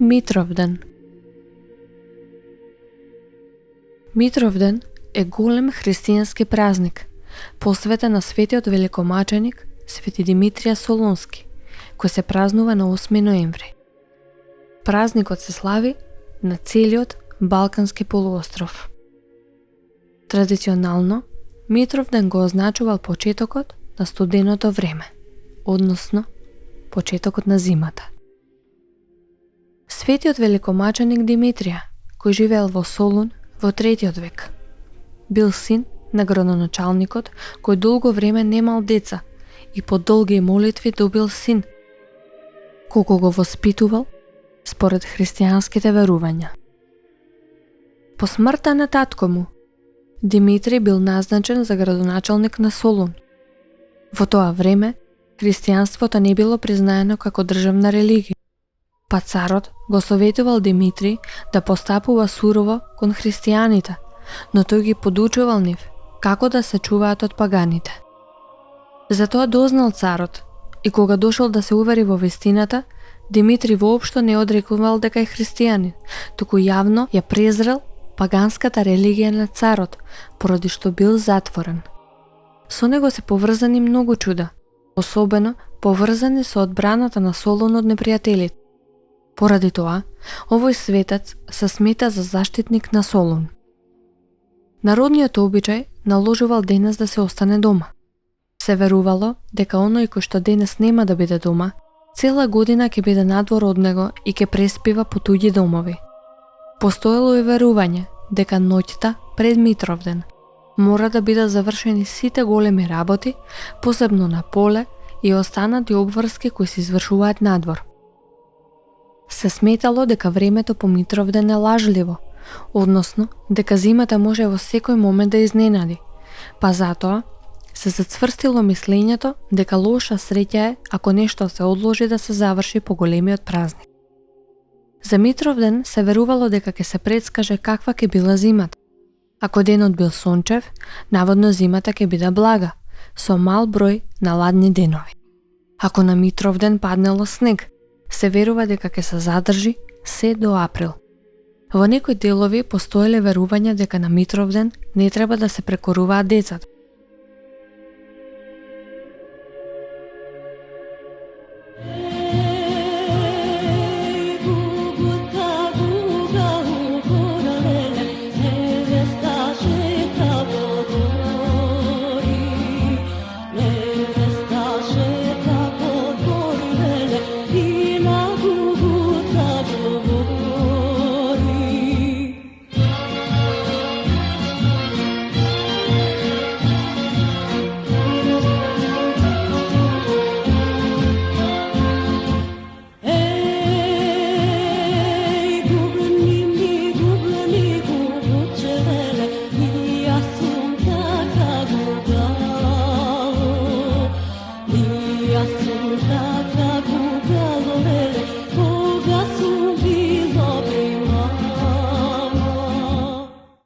Митровден. Митровден е голем христијански празник, посветен на светиот великомаченик Свети Димитрија Солунски, кој се празнува на 8 ноември. Празникот се слави на целиот Балкански полуостров. Традиционално, Митровден го означувал почетокот на студеното време, односно почетокот на зимата. Светиот великомаченик Димитрија, кој живеел во Солун во 3 век, бил син на градоначалникот кој долго време немал деца и по долги молитви добил син, колку го воспитувал според христијанските верувања. По смртта на татко му, Димитри бил назначен за градоначалник на Солун. Во тоа време, христијанството не било признаено како државна религија, па царот го советувал Димитри да постапува сурово кон христијаните, но тој ги подучувал нив како да се чуваат од паганите. Затоа дознал царот и кога дошол да се увери во вистината, Димитри воопшто не одрекувал дека е христијанин, туку јавно ја презрел паганската религија на царот, поради што бил затворен. Со него се поврзани многу чуда, особено поврзани со одбраната на Солун од непријателите. Поради тоа, овој светец се смета за заштитник на Солун. Народниот обичај наложувал денес да се остане дома. Се верувало дека оној кој што денес нема да биде дома, цела година ќе биде надвор од него и ќе преспива по туѓи домови. Постоело и верување дека ноќта пред Митровден мора да бидат завршени сите големи работи, посебно на поле и останати обврски кои се извршуваат надвор. Се сметало дека времето по Митровден е лажливо, односно дека зимата може во секој момент да изненади, па затоа се зацврстило мислењето дека лоша среќа е ако нешто се одложи да се заврши по големиот празник. За Митровден се верувало дека ќе се предскаже каква ќе била зимата. Ако денот бил сончев, наводно зимата ќе биде блага, со мал број на ладни денови. Ако на Митровден паднело снег, се верува дека ќе се задржи се до април. Во некои делови постоеле верувања дека на Митровден не треба да се прекоруваат децата,